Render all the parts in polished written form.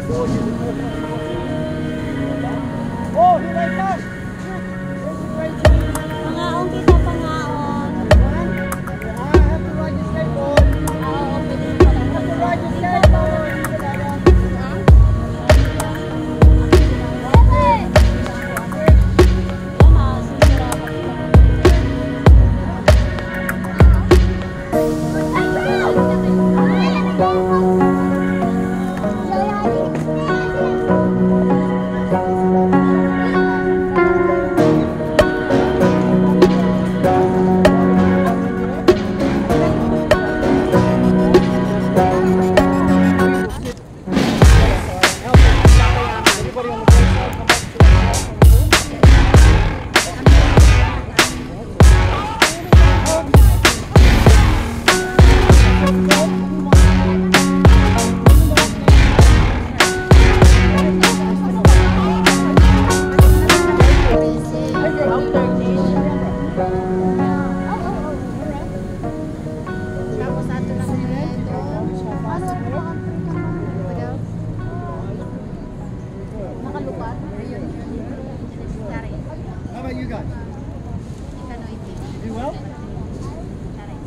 Oh, here I come! Pangaon kita, pangaon. I have to ride this skateboard. Oo, pwede pala. I have to ride this skateboard. How about you guys? You well?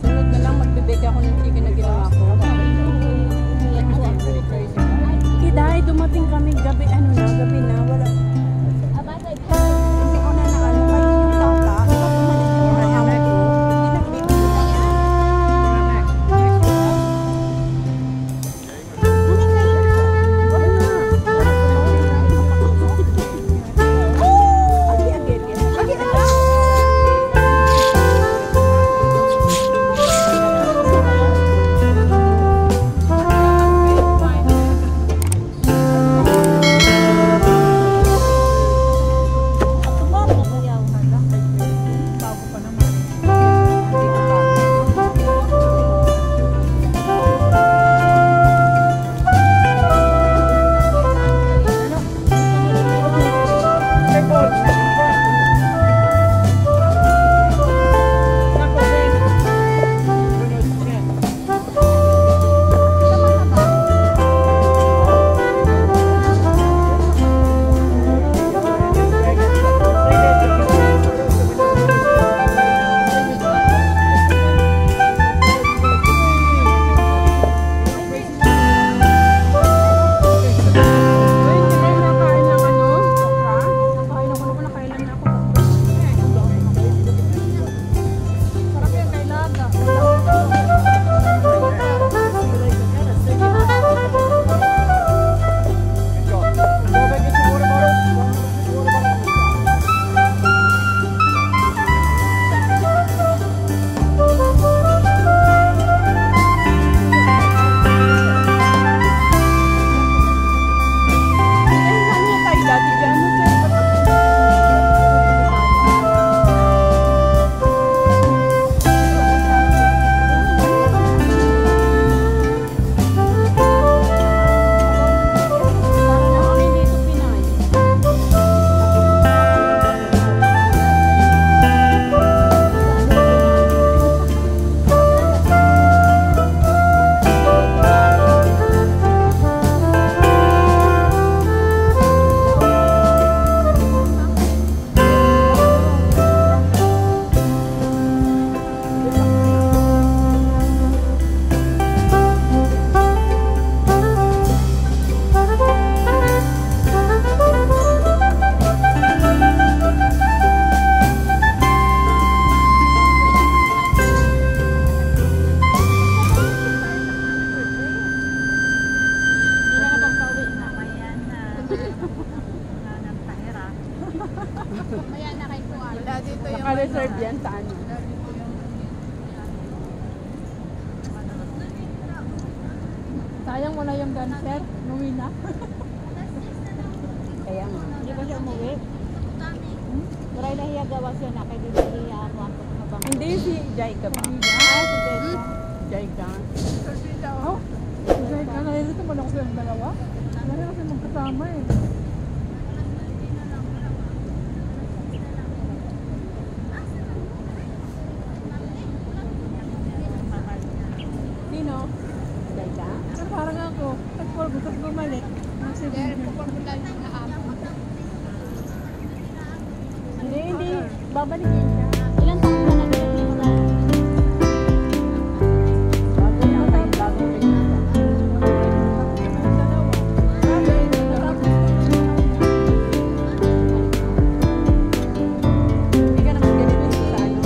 Sunod na lang magbibake ako ng chicken na ginawa ko. Dahil dumating kami gabi, gabi na, wala. Hindi ko na nakano, kahit yung tata, umalis yung mga amo ko, hindi na Naka-reserve yan sa ano. Sayang wala yung dancer. Umuwi na. Kaya nga. Hindi ba siya umuwi? Maray na hiya gawa siya na. Kaya di ba hiya ako ang mabang. Hindi si Jaika ba? Si Jaika. Jaika. Oh, Jaika, nalilito mo lang ko yung dalawa. Wala kasi magkasama eh. Sino? Jaika? Parang ako, gusto bumalik. kasi Hindi. Babalikin siya. Ilan taon ka na dito sa Bago na tayo, bagong pinag-isa. Hindi ka naman galit dito sa ano.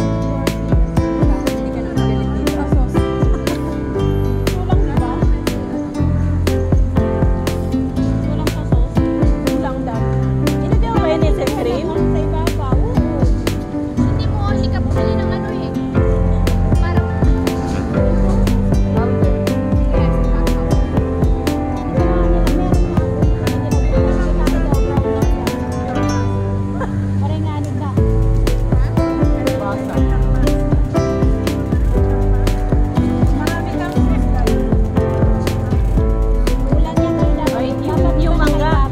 Hindi ka naman galit dito. Kulang na ba? Kulang sa sauce? Kulang daw. Hindi daw ba yun sa cream? Sa ibabaw. Hindi ka bumili ng ano eh. Parang Yung mangga.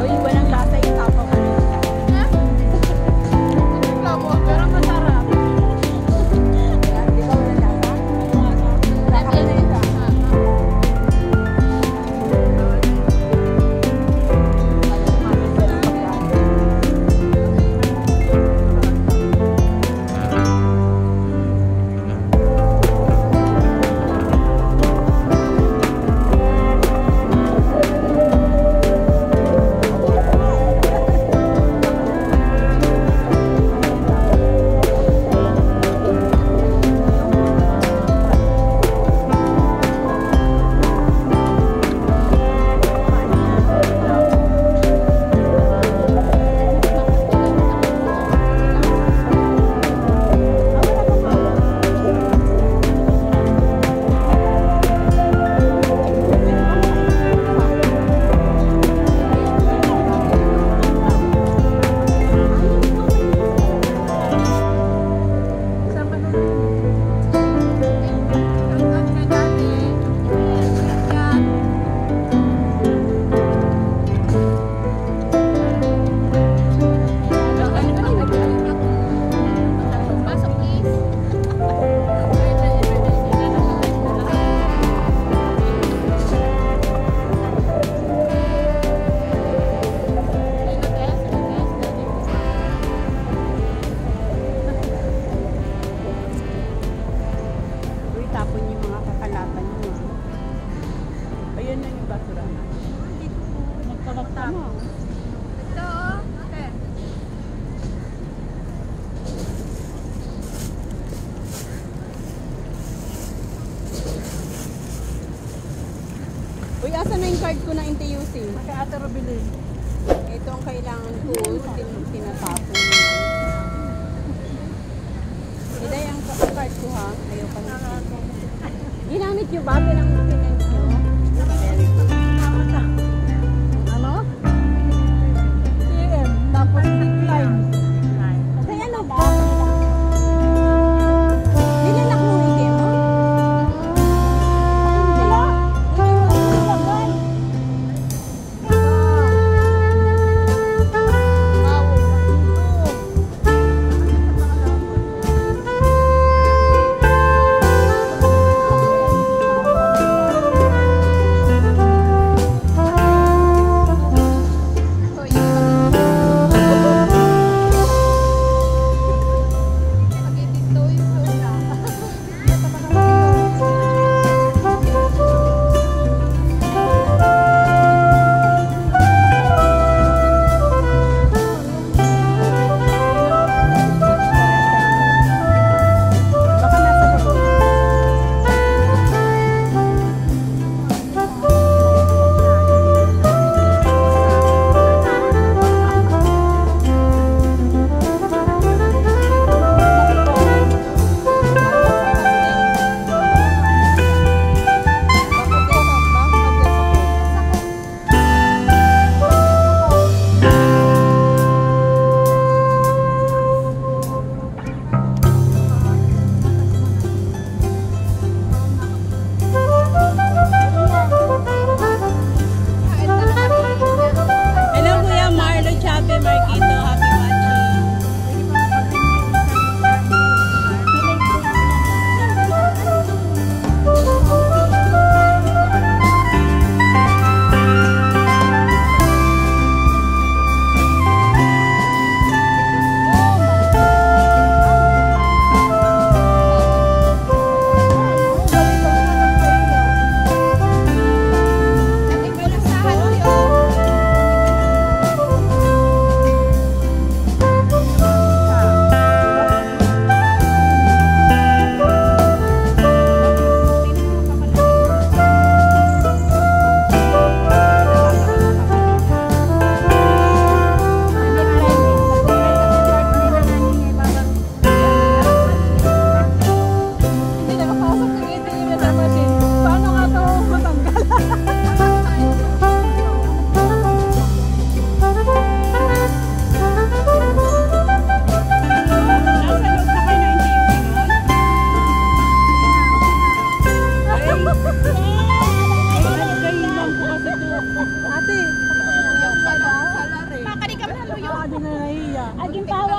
Uy, walang lasa yung tapa mo. pero masarap. Di ba walang lasa? Lasa na yun. Sama na ang dati. Yan. Pasok please. Uy, tapon yung mga kakalatan nyo. Ayun na yung basura na. Nagkalat ka mo. Ito, ate. Uy, asa na yung card ko na NTUC? Kay Ate Robilin. Ito ang kailangan ko. Tinatapon mo. Iday ang card ko ha. Ayaw pa na. Ginamit nyo ba? Pinang-pinang nyo? Very good. Ano? CM, tapos decline. Kaya ano ba? Nilalak mo hindi mo? Wala. Wow.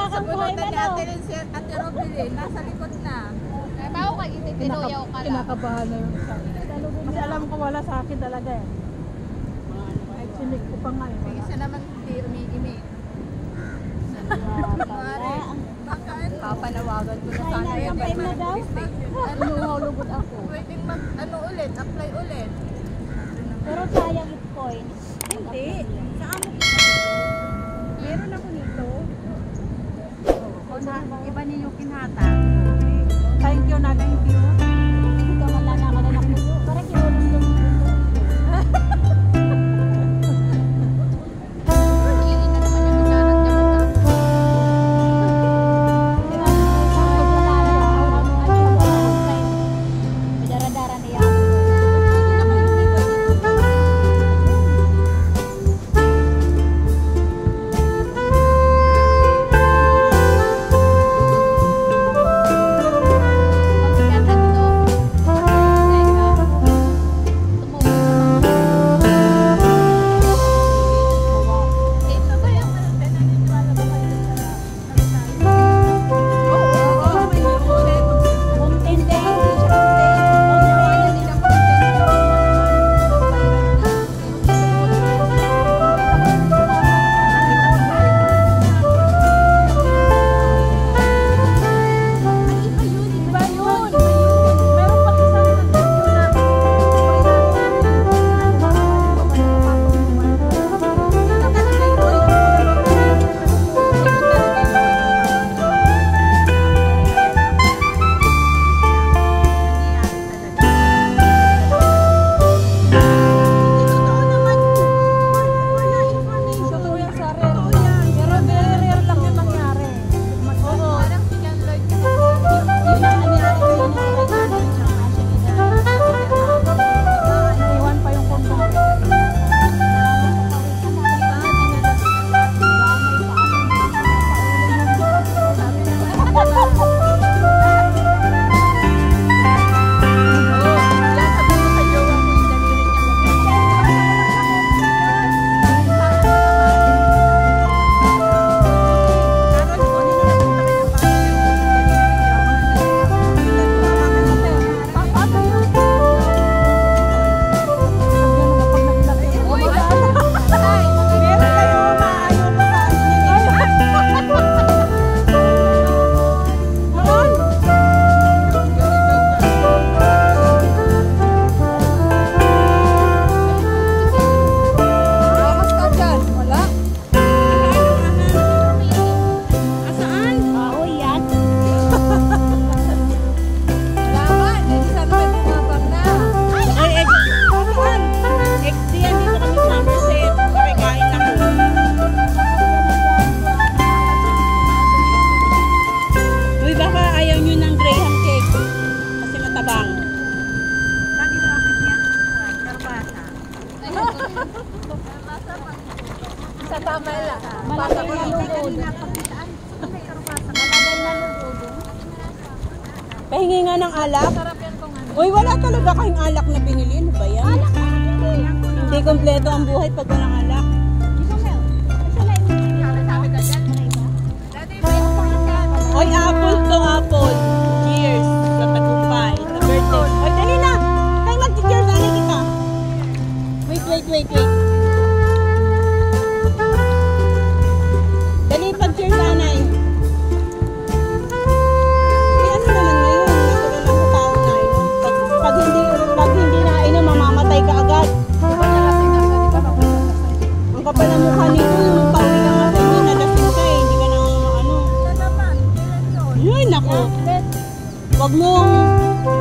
Sa bunutan ni ano? Ate Lynn, si Ate Robilin, nasa likod na. Ay, bago kayo titinuyaw ka lang. Kinakabahan na yung sa akin. Kasi alam ko wala sa akin talaga eh. Ay, sinig ko pa nga eh. May isa naman hindi umiimik. Baka ano? Papanawagan ko na Ay, sana nasa yan. time na daw? Lugod ako. Pwedeng mag, ano ulit, apply ulit. Pero sayang it coins. Hindi. Saan mo meron ako nito. Iba ninyo kinata. Thank you na, thank you. Ito wala na ako na nakulo. Parang kinulong yung Sa tama lang. Malagay na lulod. Malagay na lulod. Pahingi nga ng alak. Sarap yan kung ano. Uy, wala talaga kayong alak na binili. Ano ba yan? Alak na. Hindi kompleto ang buhay pag walang alak. Oy, apple to apple. Cheers sa tagumpay. Sa birthday. Oy, dali na. Tayo mag-cheers na kita. Wait. Dali pag-cheers nanay. Eh, ano naman ngayon? Natural lang sa tao na inom. Pag hindi na inom, mamamatay ka agad. Ang kapal ng mukha nito, yung pauwi ka nga sa inyo, nalasing ka eh. Hindi ka na ano. Ay, naku. Huwag mong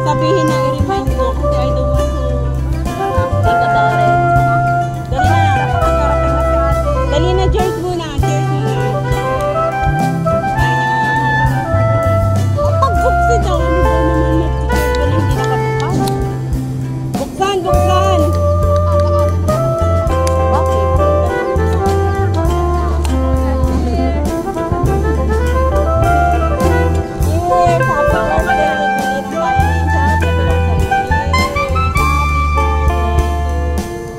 sabihin na i-remind ko kasi I don't want to think about it. Dali na. Dali na, cheers muna. Cheers muna. Ang pagbuksid daw, ano ba naman mag-cheers ko na hindi nakabukas? Buksan! Bakit? Cheers! Happy birthday! Bili ng violin sa atin. Cheers! Happy birthday to you.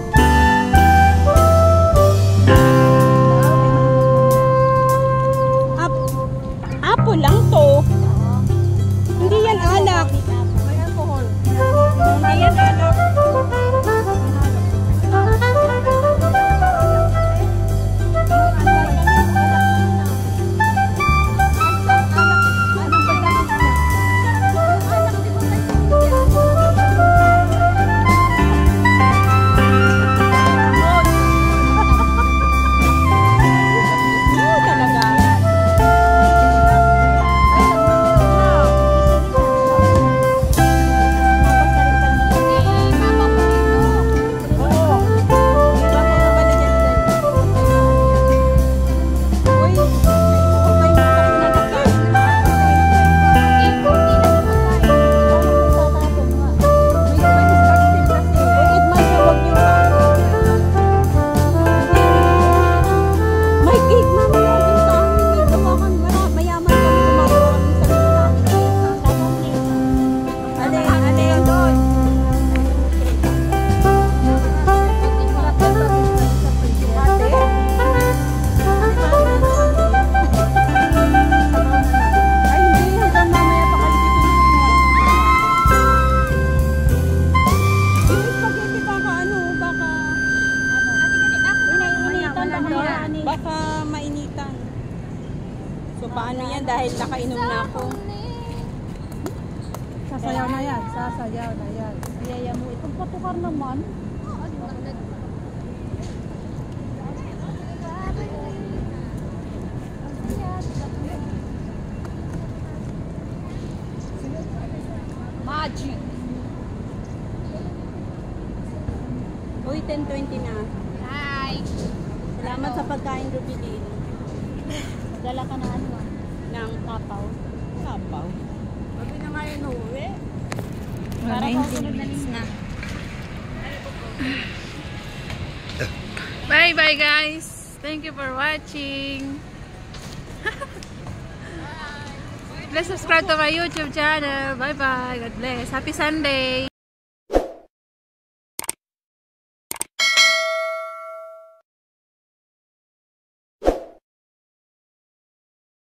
So, paano yan? Dahil nakainom na ako. Sasayaw na yan. Sasayaw na yan. Yaya mo. Itong patukar naman. Magic! Uy, 10:20 na. Hi! Salamat sa pagkain, Rubilin. Dala ka na ano? Ng Tapaw. sabaw. Sabi na nga yun, uwi. Para sa sunod na linggo. Bye bye guys. Thank you for watching. Please subscribe to my YouTube channel. Bye bye. God bless. Happy Sunday.